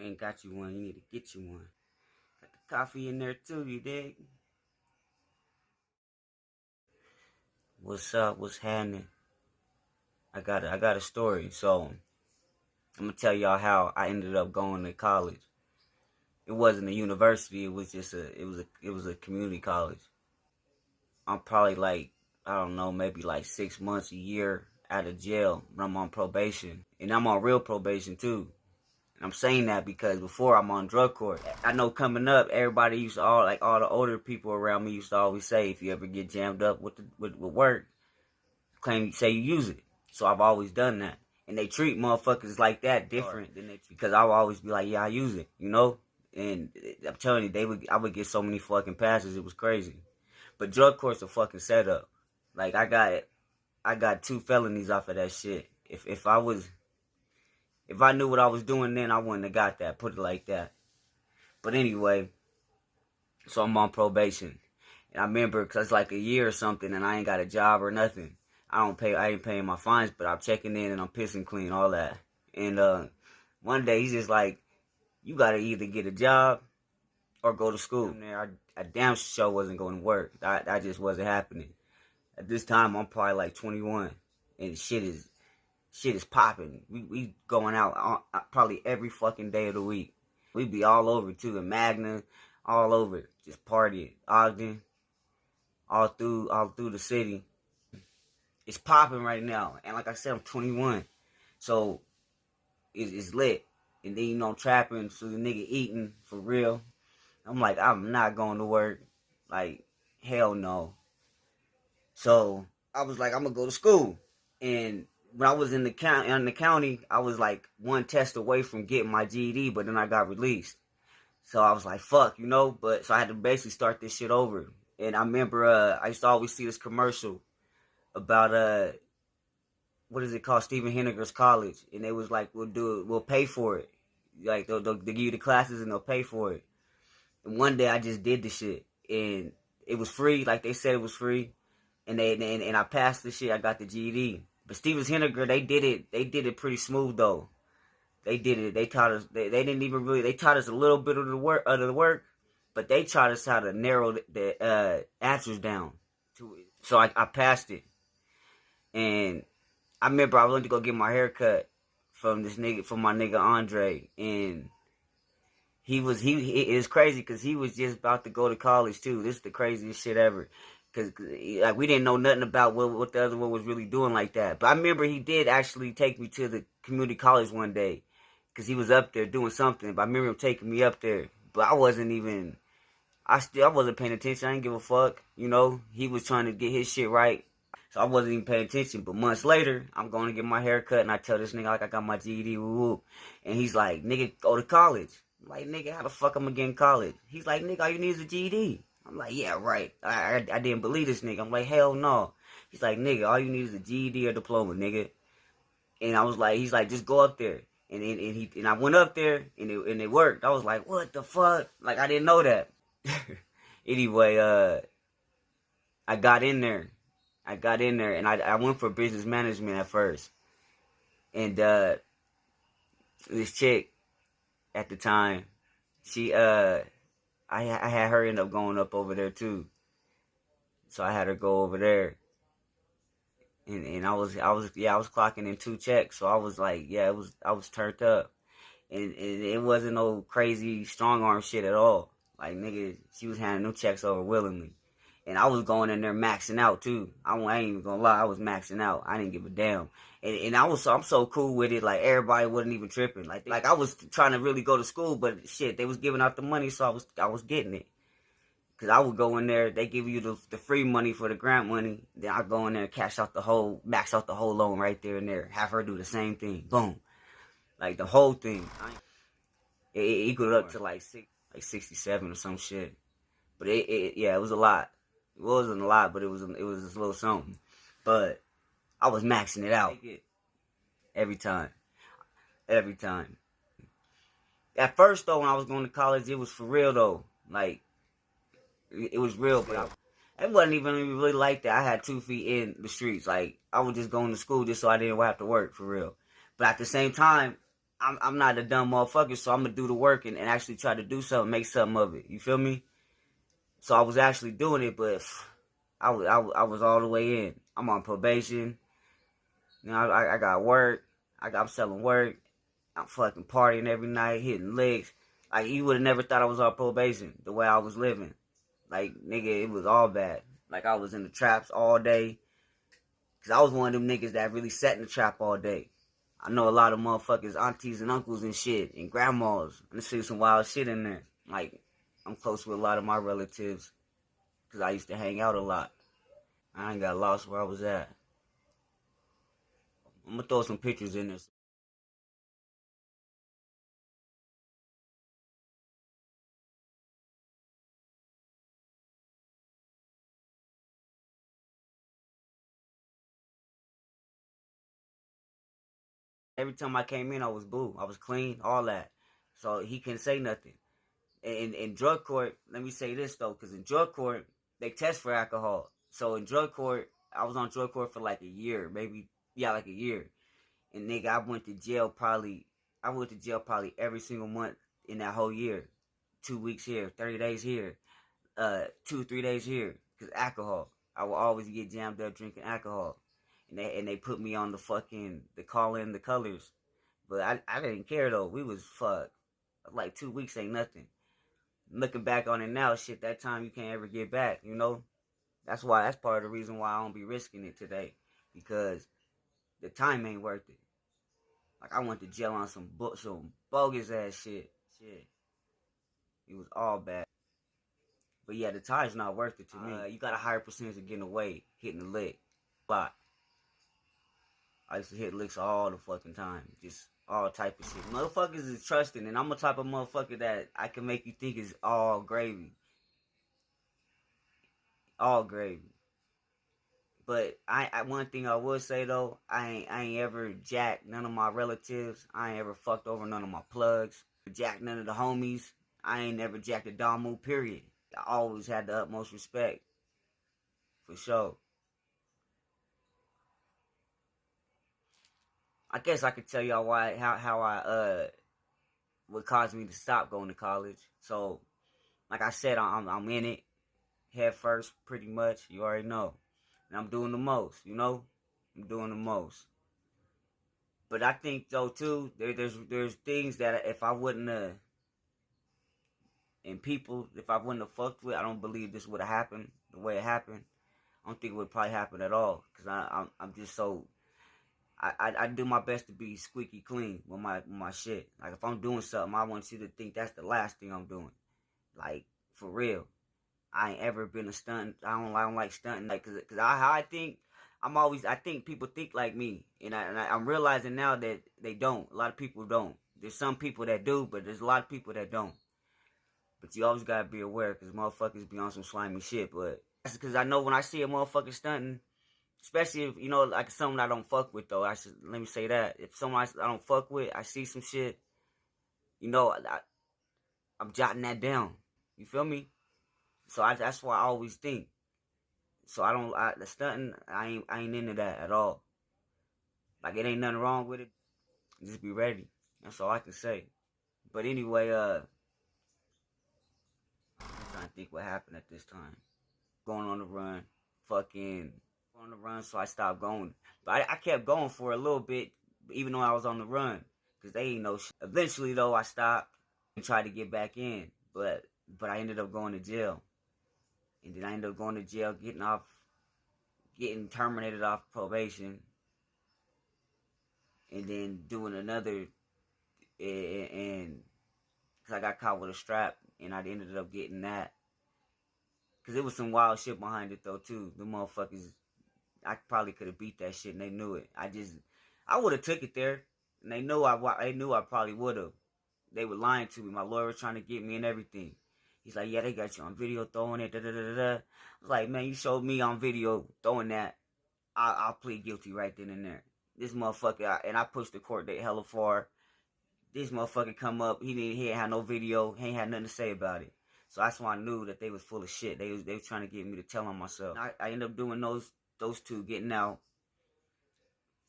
ain't got you one, you need to get you one. Got the coffee in there too, you dig? What's up? What's happening? I got a story. So I'm gonna tell y'all how I ended up going to college. It wasn't a university. It was just it was a community college. I'm probably like, I don't know, maybe like 6 months, a year out of jail. But I'm on probation, and I'm on real probation too. And I'm saying that because before I'm on drug court, I know coming up, everybody used to all the older people around me used to always say, if you ever get jammed up with work, say you use it. So I've always done that. And they treat motherfuckers like that different than they, because I would always be like, yeah, I use it, you know? And I'm telling you, I would get so many fucking passes, it was crazy. But drug court's a fucking setup. Like I got 2 felonies off of that shit. If I knew what I was doing then, I wouldn't have got that, put it like that. But anyway, so I'm on probation. And I remember, cause it's like a year or something and I ain't got a job or nothing. I ain't paying my fines, but I'm checking in and I'm pissing clean, all that. And one day he's just like, you gotta either get a job or go to school. I damn sure wasn't going to work. That just wasn't happening. At this time, I'm probably like 21, and shit is popping. We going out probably every fucking day of the week. We be all over too, in Magna, all over, just partying, Ogden, all through the city. It's popping right now, and like I said, I'm 21, so it's lit. And then, you know, trapping, so the nigga eating for real. I'm like, I'm not going to work. Like, hell no. So I was like, I'm gonna go to school. And when I was in the county, I was like 1 test away from getting my GED, but then I got released. So I was like, fuck, you know. But so I had to basically start this shit over. And I remember I used to always see this commercial about what is it called, Steven Henniger's college, and they was like, we'll pay for it. Like they'll give you the classes and they'll pay for it. And one day I just did the shit, and it was free, like they said it was free. And I passed the shit. I got the GED. But Steven Henniger, they did it pretty smooth though. They did it. They taught us. They didn't even really. They taught us a little bit of the work, but they taught us how to narrow the answers down to it. So I passed it, and I remember I went to go get my hair cut from my nigga Andre, and he is crazy because he was just about to go to college too. This is the craziest shit ever. Cause like we didn't know nothing about what the other one was really doing like that. But I remember he did actually take me to the community college one day, cause he was up there doing something. But I remember him taking me up there. But I wasn't paying attention. I didn't give a fuck. You know, he was trying to get his shit right, so I wasn't even paying attention. But months later, I'm going to get my hair cut, and I tell this nigga like I got my GED, woo, and he's like, nigga, go to college. I'm like, nigga, how the fuck I'm gonna get in college? He's like, nigga, all you need is a GED. I'm like, yeah, right. I didn't believe this nigga. I'm like, hell no. He's like, nigga, all you need is a GED or diploma, nigga. And I was like, he's like, just go up there. And I went up there and it worked. I was like, what the fuck? Like I didn't know that. Anyway, I got in there and I went for business management at first. And this chick at the time, she I had her end up going up over there too. So I had her go over there. And I was clocking in 2 checks. So I was like, yeah, I was turned up. And it wasn't no crazy strong arm shit at all. Like nigga, she was handing them checks over willingly. And I was going in there maxing out too. I ain't even gonna lie, I was maxing out. I didn't give a damn. And I'm so cool with it, like everybody wasn't even tripping. Like I was trying to really go to school, but shit, they was giving out the money, so I was getting it. Cause I would go in there, they give you the free money for the grant money, then I go in there and max out the whole loan right there and there. Have her do the same thing. Boom. Like the whole thing. It equaled up to like 67 or some shit. But it was a lot. It wasn't a lot, but it was a little something. But I was maxing it out every time. Every time. At first though, when I was going to college, it was for real though. Like it was real, but it wasn't even really like that. I had 2 feet in the streets. Like I was just going to school just so I didn't have to work for real. But at the same time, I'm not a dumb motherfucker, so I'm gonna do the work and actually try to do something, make something of it. You feel me? So I was actually doing it, but I was all the way in. I'm on probation. You know, I got work. I'm selling work. I'm fucking partying every night, hitting licks. Like, you would have never thought I was on probation the way I was living. Like, nigga, it was all bad. Like, I was in the traps all day. Because I was one of them niggas that really sat in the trap all day. I know a lot of motherfuckers, aunties and uncles and shit, and grandmas. And I see some wild shit in there. Like, I'm close with a lot of my relatives. Because I used to hang out a lot. I ain't got lost where I was at. I'm going to throw some pictures in this. Every time I came in, I was boo. I was clean, all that. So he couldn't say nothing. In drug court, let me say this though, because in drug court, they test for alcohol. So in drug court, I was on drug court for like a year, maybe, yeah, like a year. And nigga, I went to jail probably every single month in that whole year. 2 weeks here, 30 days here, 2 3 days here, because alcohol. I will always get jammed up drinking alcohol. And they put me on the call in the colors. But I didn't care though. We was fucked. Like 2 weeks ain't nothing. Looking back on it now, shit, that time you can't ever get back, you know? That's part of the reason why I don't be risking it today. Because the time ain't worth it. Like, I went to jail on some bogus ass shit. It was all bad. But yeah, the time's not worth it to me. You got a higher percentage of getting away, hitting the lick. A lot. I used to hit licks all the fucking time. Just all type of shit. Motherfuckers is trusting, and I'm a type of motherfucker that I can make you think is all gravy. All gravy. But one thing I would say though, I ain't ever jacked none of my relatives. I ain't ever fucked over none of my plugs. Jacked none of the homies. I ain't never jacked a Damu, period. I always had the utmost respect. For sure. I guess I could tell y'all how I what caused me to stop going to college. So, like I said, I'm in it head first, pretty much. You already know, and I'm doing the most. You know, I'm doing the most. But I think though too, there's things that if I wouldn't and people, if I wouldn't have fucked with, I don't believe this would have happened the way it happened. I don't think it would probably happen at all because I'm just so I do my best to be squeaky clean with my shit. Like, if I'm doing something, I want you to think that's the last thing I'm doing. Like, for real. I ain't ever been a stunt. I don't like stunting. Like, cause I think I think people think like me, and I'm realizing now that they don't. A lot of people don't. There's some people that do, but there's a lot of people that don't. But you always gotta be aware, cause motherfuckers be on some slimy shit. But that's because I know when I see a motherfucker stunting, especially if, you know, like someone I don't fuck with though. Let me say that. If someone I don't fuck with, I see some shit, you know, I'm jotting that down. You feel me? So that's why I always think. So the stunting, I ain't into that at all. Like, it ain't nothing wrong with it. Just be ready. That's all I can say. But anyway, I'm trying to think what happened at this time. Going on the run, fucking on the run, so I stopped going. But I kept going for a little bit, even though I was on the run, cause they ain't no shit. Eventually though, I stopped and tried to get back in, but I ended up going to jail, and then I ended up going to jail, getting terminated off probation, and then doing another, and cause I got caught with a strap, and I ended up getting that. Cause it was some wild shit behind it though too. The motherfuckers, I probably could have beat that shit, and they knew it. I would have took it there, and they knew I probably would have. They were lying to me. My lawyer was trying to get me and everything. He's like, yeah, they got you on video throwing it. Da da da da. I was like, man, you showed me on video throwing that. I'll plead guilty right then and there. This motherfucker, and I pushed the court date hella far. This motherfucker come up. He ain't had no video. He ain't had nothing to say about it. So that's why I knew that they was full of shit. They was trying to get me to tell on myself. I ended up doing those two, getting out.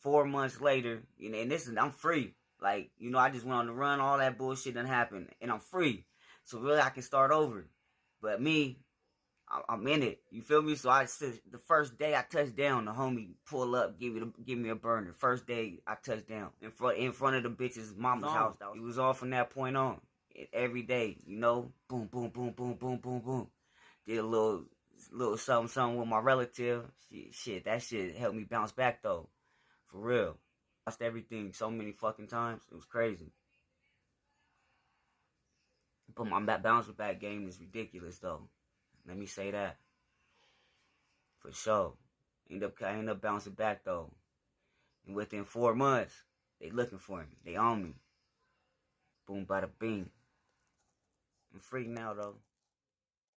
4 months later, and I'm free. Like, you know, I just went on the run, all that bullshit done happened, and I'm free. So really, I can start over. But me, I'm in it. You feel me? So the first day I touched down, the homie pull up, give me a burner. First day I touched down in front of the bitch's mama's house. It was all from that point on. Every day, you know, boom, boom, boom, boom, boom, boom, boom. Did a little something with my relative. Shit, that shit helped me bounce back though, for real. Lost everything so many fucking times. It was crazy. But my bounce back game is ridiculous though. Let me say that. For sure. I end up bouncing back though. And within 4 months, they looking for me. They on me. Boom, bada bing. I'm free now though.